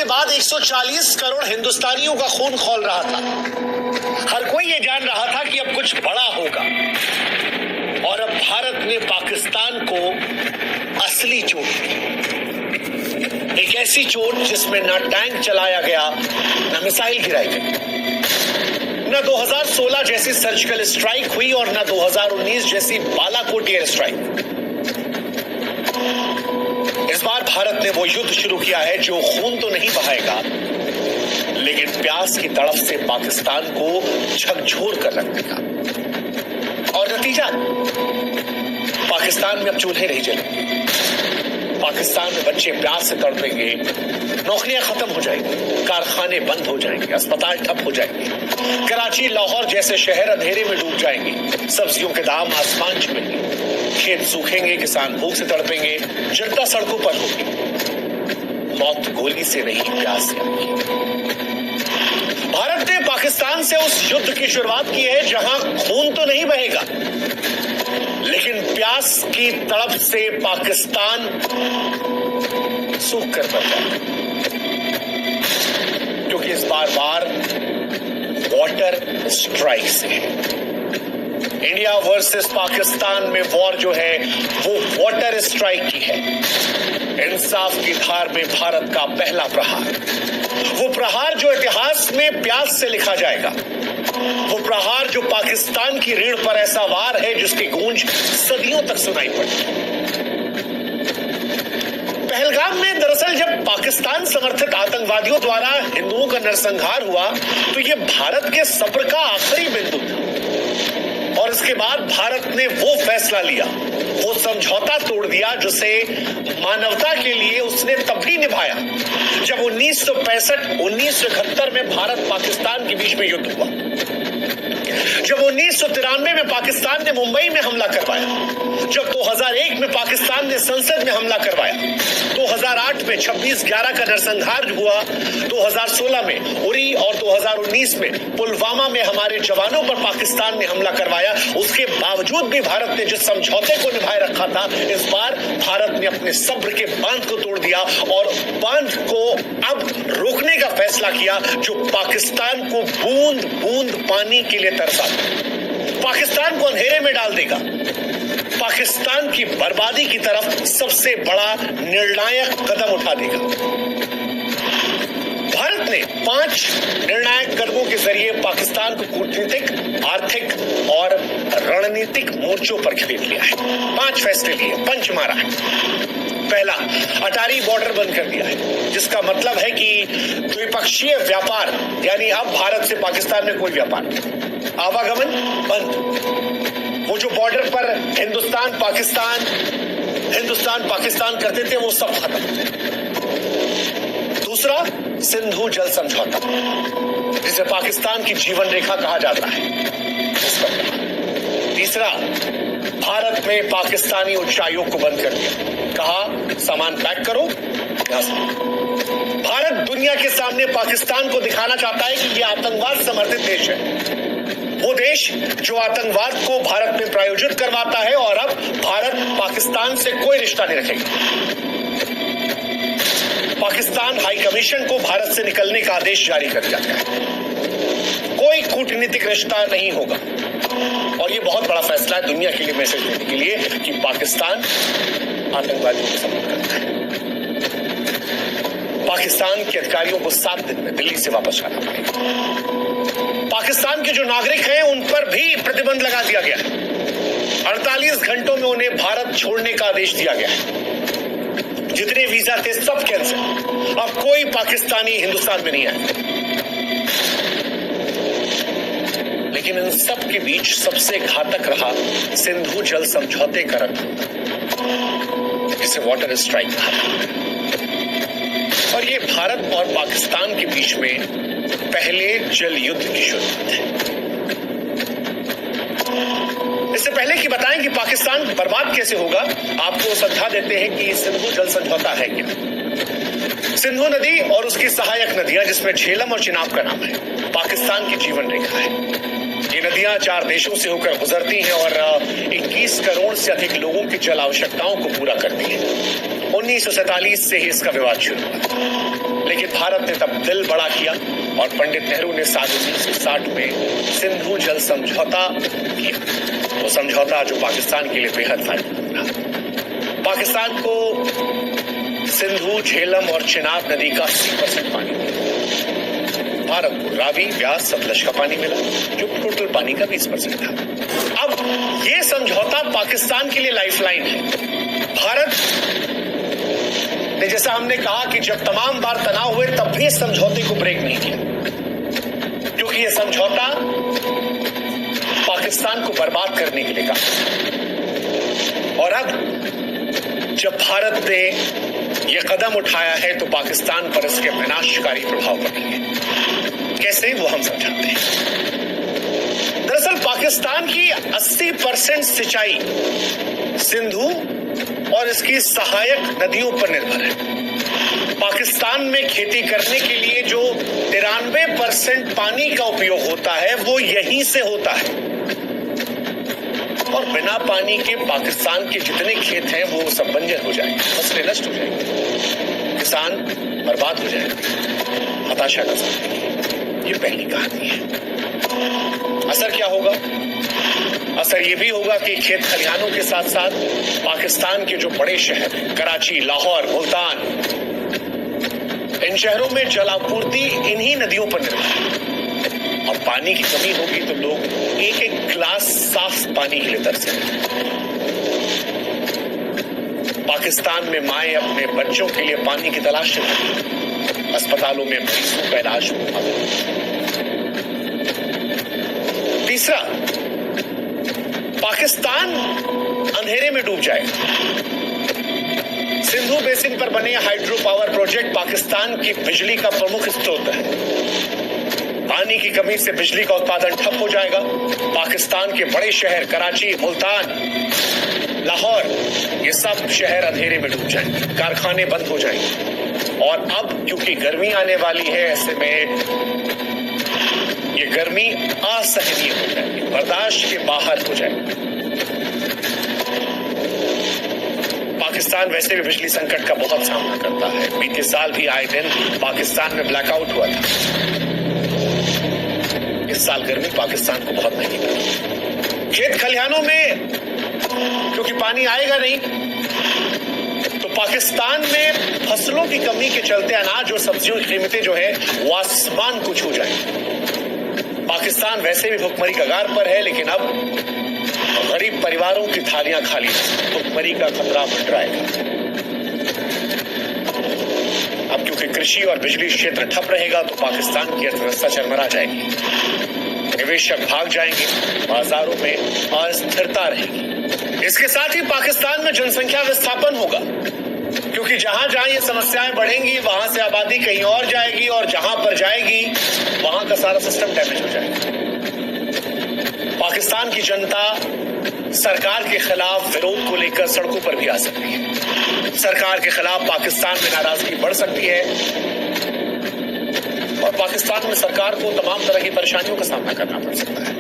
बाद 140 करोड़ हिंदुस्तानियों का खून खौल रहा था। हर कोई ये जान रहा था कि अब कुछ बड़ा होगा, और अब भारत ने पाकिस्तान को असली चोट दी। एक ऐसी चोट जिसमें ना टैंक चलाया गया, ना मिसाइल गिराई गई, ना 2016 जैसी सर्जिकल स्ट्राइक हुई और ना 2019 जैसी बालाकोट एयर स्ट्राइक। इस बार भारत ने वो युद्ध शुरू किया है जो खून तो नहीं बहाएगा, लेकिन प्यास की तड़प से पाकिस्तान को झकझोर कर रख देगा। और नतीजा, पाकिस्तान में अब चूल्हे नहीं जलेंगे, पाकिस्तान में बच्चे प्यास से तड़पेंगे, नौकरियां खत्म हो जाएंगी, कारखाने बंद हो जाएंगे, अस्पताल ठप हो जाएंगे, कराची लाहौर जैसे शहर अंधेरे में डूब जाएंगे, सब्जियों के दाम आसमान छुएंगे, खेत सूखेंगे, किसान भूख से तड़पेंगे, जनता सड़कों पर होगी। मौत गोली से नहीं, प्यास से आएगी। भारत ने पाकिस्तान से उस युद्ध की शुरुआत की है जहां खून तो नहीं बहेगा, लेकिन प्यास की तड़प से पाकिस्तान सूख कर मर जाएगा, क्योंकि इस बार वाटर स्ट्राइक से है। इंडिया वर्सेस पाकिस्तान में वॉर जो है वो वाटर स्ट्राइक की है। इंसाफ की धार में भारत का पहला प्रहार, वो प्रहार जो इतिहास में प्यास से लिखा जाएगा, वो प्रहार जो पाकिस्तान की रीढ़ पर ऐसा वार है जिसकी गूंज सदियों तक सुनाई पड़ती। पहलगाम में दरअसल जब पाकिस्तान समर्थित आतंकवादियों द्वारा हिंदुओं का नरसंहार हुआ तो ये भारत के सब्र का आखिरी बिंदु था, और इसके बाद भारत ने वो फैसला लिया, वो समझौता तोड़ दिया जिसे मानवता के लिए उसने तब भी निभाया जब 1965-1971 में भारत पाकिस्तान के बीच में युद्ध हुआ, जब 1993 में पाकिस्तान ने मुंबई में हमला करवाया, जब 2001 में पाकिस्तान ने संसद में हमला करवाया, 2008 में 26/11 का नरसंहार हुआ, 2016 में उरी और 2019 में पुलवामा में हमारे जवानों पर पाकिस्तान ने हमला करवाया। उसके बावजूद भी भारत ने जिस समझौते को निभाए रखा था, इस बार भारत ने अपने सब्र के बांध को तोड़ दिया और बांध को अब रोकने का फैसला किया जो पाकिस्तान को बूंद बूंद पानी के लिए तरसा, पाकिस्तान को अंधेरे में डाल देगा, पाकिस्तान की बर्बादी की तरफ सबसे बड़ा निर्णायक कदम उठा देगा। भारत ने 5 निर्णायक कदमों के जरिए पाकिस्तान को कूटनीतिक, आर्थिक और रणनीतिक मोर्चों पर घेर लिया है। 5 फैसले लिए, पंच मारा है। पहला, अटारी बॉर्डर बंद कर दिया है, जिसका मतलब है कि द्विपक्षीय व्यापार, यानी अब भारत से पाकिस्तान में कोई व्यापार नहीं, आवागमन बंद। वो जो बॉर्डर पर हिंदुस्तान पाकिस्तान करते थे वो सब खत्म। दूसरा, सिंधु जल समझौता, जिसे पाकिस्तान की जीवन रेखा कहा जाता है। तीसरा, भारत में पाकिस्तानी उच्चायोग को बंद कर दिया, कहा सामान पैक करो। भारत दुनिया के सामने पाकिस्तान को दिखाना चाहता है कि यह आतंकवाद समर्थित देश है, वो देश जो आतंकवाद को भारत में प्रायोजित करवाता है, और अब भारत पाकिस्तान से कोई रिश्ता नहीं रखेगा। पाकिस्तान हाई कमीशन को भारत से निकलने का आदेश जारी कर दिया गया है, कोई कूटनीतिक रिश्ता नहीं होगा। और ये बहुत बड़ा फैसला है दुनिया के लिए मैसेज देने के लिए कि पाकिस्तान आतंकवादियों को सपोर्ट करता है। पाकिस्तान के अधिकारियों को 7 दिन में दिल्ली से वापस आना पड़ेगा। पाकिस्तान के जो नागरिक हैं उन पर भी प्रतिबंध लगा दिया गया है। 48 घंटों में उन्हें भारत छोड़ने का आदेश दिया गया है। जितने वीजा थे सब कैंसिल, अब कोई पाकिस्तानी हिंदुस्तान में नहीं आए। लेकिन इन सब के बीच सबसे घातक रहा सिंधु जल समझौते का रद्द, जिसे वाटर स्ट्राइक कहा। और ये भारत और पाकिस्तान के बीच में पहले जल युद्ध की शुरुआत है। इससे पहले कि बताएं कि पाकिस्तान बर्बाद कैसे होगा, आपको समझा देते हैं कि सिंधु जल समझौता है क्या। सिंधु नदी और उसकी सहायक नदियां, जिसमें झेलम और चिनाब का नाम है, पाकिस्तान की जीवन रेखा है। ये नदियां 4 देशों से होकर गुजरती हैं और 21 करोड़ से अधिक लोगों की जल आवश्यकताओं को पूरा करती हैं। 1947 से ही इसका विवाद शुरू हुआ, लेकिन भारत ने तब दिल बड़ा किया और पंडित नेहरू ने साल 1960 में सिंधु जल समझौता किया। वो समझौता जो पाकिस्तान के लिए बेहद फायदेमंद रहा। पाकिस्तान को सिंधु, झेलम और चिनाब नदी का 80% पानी मिला। भारत को रावी, व्यास, सतलज का पानी मिला जो टोटल पानी का 20% था। अब ये समझौता पाकिस्तान के लिए लाइफलाइन है। भारत ने, जैसा हमने कहा कि जब तमाम बार तनाव हुए तब भी इस समझौते को ब्रेक नहीं किया, क्योंकि यह समझौता पाकिस्तान को बर्बाद करने के लिए कहा। और अब जब भारत ने यह कदम उठाया है तो पाकिस्तान पर इसके विनाशकारी प्रभाव पड़ेंगे। कैसे, वो हम समझाते हैं। दरअसल पाकिस्तान की 80% सिंचाई सिंधु और इसकी सहायक नदियों पर निर्भर है। पाकिस्तान में खेती करने के लिए जो 93% पानी का उपयोग होता है वो यहीं से होता है, और बिना पानी के पाकिस्तान के जितने खेत हैं वो सब बंजर हो जाएंगे, फसलें नष्ट हो जाएंगी, किसान बर्बाद हो जाएंगे, हताशा का सामना। ये पहली कहानी है। असर क्या होगा? असर ये भी होगा कि खेत खलिहानों के साथ साथ पाकिस्तान के जो बड़े शहर हैं, कराची, लाहौर, मुल्तान, इन शहरों में जल आपूर्ति इन्हीं नदियों पर निर्भर है। और पानी की कमी होगी तो लोग एक एक गिलास साफ पानी के लिए तरसेंगे। पाकिस्तान में माएं अपने बच्चों के लिए पानी की तलाश में, अस्पतालों में मरीजों का इलाज होगा। तीसरा, पाकिस्तान अंधेरे में डूब जाएगा। सिंधु बेसिन पर बने हाइड्रो पावर प्रोजेक्ट पाकिस्तान की बिजली का प्रमुख स्रोत है। पानी की कमी से बिजली का उत्पादन ठप हो जाएगा। पाकिस्तान के बड़े शहर कराची, मुल्तान, लाहौर, ये सब शहर अंधेरे में डूब जाएंगे, कारखाने बंद हो जाएंगे। और अब क्योंकि गर्मी आने वाली है, ऐसे में ये गर्मी असहनीय हो जाएगी, बर्दाश्त के बाहर हो जाएगी। पाकिस्तान वैसे भी बिजली संकट का बहुत सामना करता है। बीते साल भी आए दिन पाकिस्तान में ब्लैकआउट हुआ था। इस साल गर्मी पाकिस्तान को बहुत महंगी पड़ी। खेत खलिहानों में क्योंकि पानी आएगा नहीं, तो पाकिस्तान में फसलों की कमी के चलते अनाज और सब्जियों की कीमतें जो है वो आसमान को छू जाएंगी। पाकिस्तान वैसे भी भुखमरी कगार पर है, लेकिन अब गरीब परिवारों की थालियां खाली, भुखमरी का खतरा मंडराएगा। अब क्योंकि कृषि और बिजली क्षेत्र ठप रहेगा तो पाकिस्तान की अर्थव्यवस्था चरमरा जाएगी, निवेशक भाग जाएंगे, बाजारों में अस्थिरता रहेगी। इसके साथ ही पाकिस्तान में जनसंख्या विस्थापन होगा, क्योंकि जहां जहां ये समस्याएं बढ़ेंगी वहां से आबादी कहीं और जाएगी, और जहां पर जाएगी वहां का सारा सिस्टम डैमेज हो जाएगा। पाकिस्तान की जनता सरकार के खिलाफ विरोध को लेकर सड़कों पर भी आ सकती है। सरकार के खिलाफ पाकिस्तान में नाराजगी बढ़ सकती है, और पाकिस्तान में सरकार को तमाम तरह की परेशानियों का सामना करना पड़ सकता है।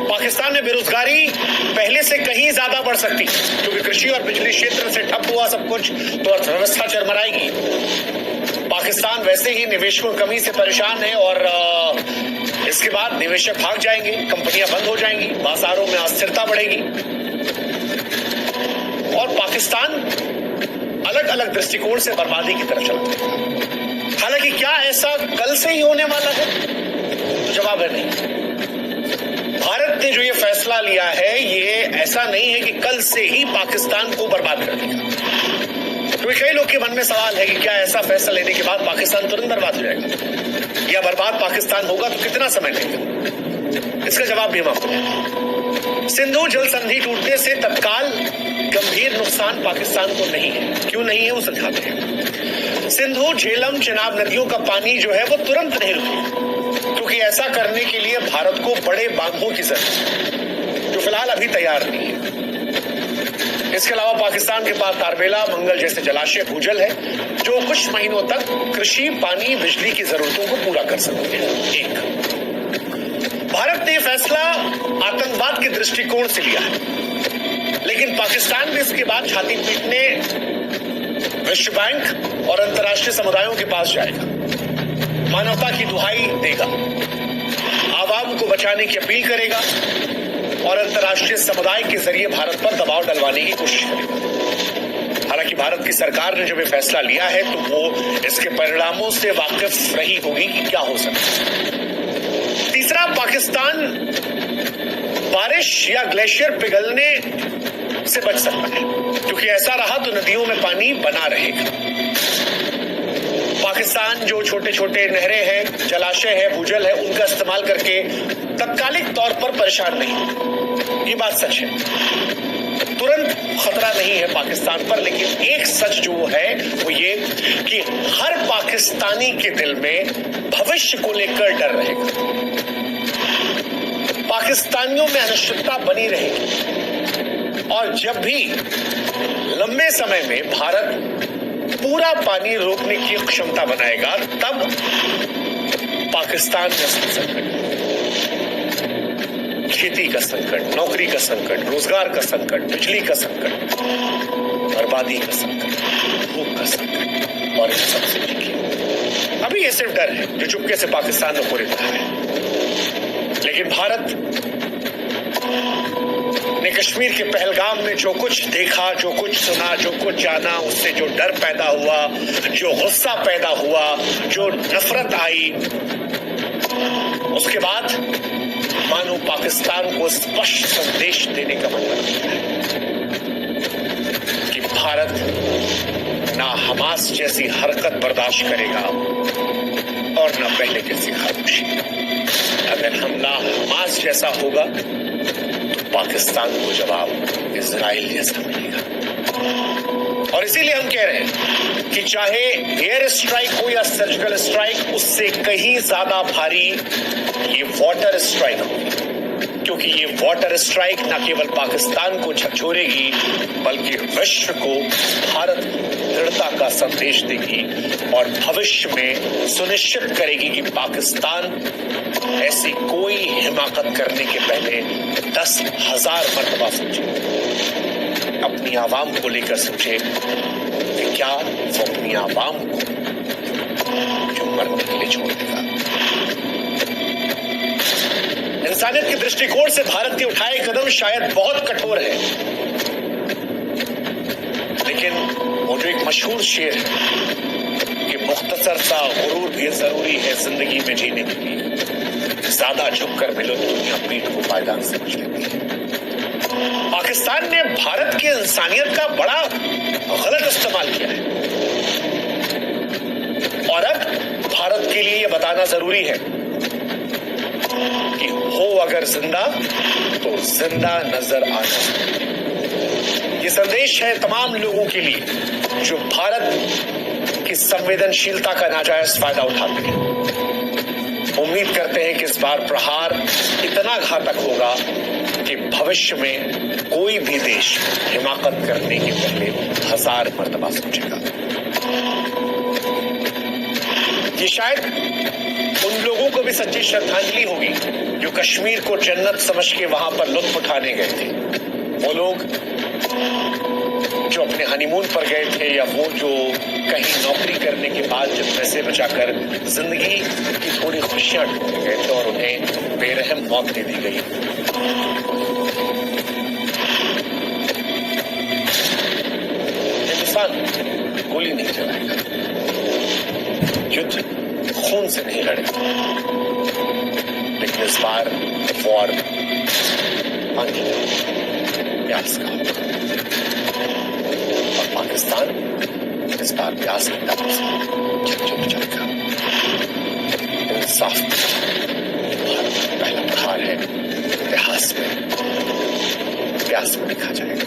पाकिस्तान में बेरोजगारी पहले से कहीं ज्यादा बढ़ सकती है, क्योंकि कृषि और बिजली क्षेत्र से ठप हुआ सब कुछ तो अर्थव्यवस्था चरमराएगी। पाकिस्तान वैसे ही निवेशकों की कमी से परेशान है, और इसके बाद निवेशक भाग जाएंगे, कंपनियां बंद हो जाएंगी, बाजारों में अस्थिरता बढ़ेगी, और पाकिस्तान अलग अलग दृष्टिकोण से बर्बादी की तरफ चला जाएगा। हालांकि क्या ऐसा कल से ही होने वाला है? तो जवाब है नहीं। भारत ने जो ये फैसला लिया है, ये ऐसा नहीं है कि कल से ही पाकिस्तान को बर्बाद कर देगा। क्योंकि कई लोग के मन में सवाल है कि क्या ऐसा फैसला लेने के बाद पाकिस्तान तुरंत बर्बाद हो जाएगा, या बर्बाद पाकिस्तान होगा तो कितना समय लेगा? इसका जवाब भी हम आपको देंगे। सिंधु जल संधि टूटने से तत्काल गंभीर नुकसान पाकिस्तान को नहीं है। क्यों नहीं है वो समझाते हैं। सिंधु, झेलम, चिनाब नदियों का पानी जो है वो तुरंत नहीं रुकेगा, क्योंकि ऐसा करने के लिए भारत को बड़े बांधों की जरूरत है, जो फिलहाल अभी तैयार नहीं है। इसके अलावा पाकिस्तान के पास तारबेला, मंगल जैसे जलाशय भूजल है, जो कुछ महीनों तक कृषि, पानी, बिजली की जरूरतों को पूरा कर सकते हैं। एक, भारत ने फैसला आतंकवाद के दृष्टिकोण से लिया है, लेकिन पाकिस्तान ने इसके बाद छाती पीटने विश्व बैंक और अंतर्राष्ट्रीय समुदायों के पास जाएगा, मानवता की दुहाई देगा, आवाम को बचाने की अपील करेगा और अंतर्राष्ट्रीय समुदाय के जरिए भारत पर दबाव डलवाने की कोशिश करेगा। हालांकि भारत की सरकार ने जब ये फैसला लिया है तो वो इसके परिणामों से वाकिफ रही होगी कि क्या हो सकता है। तीसरा, पाकिस्तान बारिश या ग्लेशियर पिघलने से बच सकता है, क्योंकि ऐसा रहा तो नदियों में पानी बना रहेगा। पाकिस्तान जो छोटे छोटे नहरें हैं, जलाशय है, भूजल है, उनका इस्तेमाल करके तत्कालिक तौर पर परेशान नहीं, ये बात सच है। तुरंत खतरा नहीं है पाकिस्तान पर, लेकिन एक सच जो है वो ये कि हर पाकिस्तानी के दिल में भविष्य को लेकर डर रहेगा, पाकिस्तानियों में अनिश्चितता बनी रहेगी और जब भी लंबे समय में भारत पूरा पानी रोकने की क्षमता बनाएगा तब पाकिस्तान का संकट, खेती का संकट, नौकरी का संकट, रोजगार का संकट, बिजली का संकट, बर्बादी का संकट, भूख का संकट और इन सबसे देखिए अभी ये सिर्फ डर है जो चुपके से पाकिस्तान में पूरी रहा है, लेकिन भारत ने कश्मीर के पहलगाम में जो कुछ देखा, जो कुछ सुना, जो कुछ जाना, उससे जो डर पैदा हुआ, जो गुस्सा पैदा हुआ, जो नफरत आई, उसके बाद मानो पाकिस्तान को स्पष्ट संदेश देने का मतलब है कि भारत ना हमास जैसी हरकत बर्दाश्त करेगा और ना पहले जैसी खामोशी। अगर हमला हमास जैसा होगा पाकिस्तान को जवाब इजराइल जैसा मिलेगा। और इसीलिए हम कह रहे हैं कि चाहे एयर स्ट्राइक हो या सर्जिकल स्ट्राइक, उससे कहीं ज्यादा भारी ये वाटर स्ट्राइक हो, क्योंकि ये वाटर स्ट्राइक न केवल पाकिस्तान को झकझोरेगी बल्कि विश्व को भारत दृढ़ता का संदेश देगी और भविष्य में सुनिश्चित करेगी कि पाकिस्तान ऐसी कोई हिमाकत करने के पहले 10,000 मर्तबा सोचे, अपनी आवाम को लेकर सोचे कि क्या वो अपनी आवाम को जो मरने के लिए छोड़ देगा। इंसानियत के दृष्टिकोण से भारत के उठाए कदम शायद बहुत कठोर है, लेकिन वो जो एक मशहूर शेर है कि मुख्तसर सा गुरूर भी जरूरी है जिंदगी में जीने के लिए, ज्यादा झुककर मिलो तो दुनिया पीठ को पायदान समझ लेती है। पाकिस्तान ने भारत की इंसानियत का बड़ा गलत इस्तेमाल किया है और अब भारत के लिए यह बताना जरूरी है कि हो अगर जिंदा तो जिंदा नजर आना। ये संदेश है तमाम लोगों के लिए जो भारत की संवेदनशीलता का नाजायज फायदा उठाते हैं। उम्मीद करते हैं कि इस बार प्रहार इतना घातक होगा कि भविष्य में कोई भी देश हिमाकत करने के पहले 1000 मर्तबा सोचेगा। ये शायद उन लोगों को भी सच्ची श्रद्धांजलि होगी जो कश्मीर को जन्नत समझ के वहां पर लुत्फ उठाने गए थे, वो लोग जो अपने हनीमून पर गए थे या वो जो कहीं नौकरी करने के बाद जब पैसे बचाकर जिंदगी की थोड़ी खुशियां ढूंढने गए थे और उन्हें बेरहम मौत दे दी गई। हिंदुस्तान गोली नहीं चलाएगा, युद्ध खून से नहीं लड़ेगा, लेकिन इस बार वॉर पानी प्यास का होगा और पाकिस्तान इस बार प्यास की ताकत से झकझोर जाएगा। इंसाफ भारत का पहला प्रहार है, इतिहास में प्यास में लिखा जाएगा।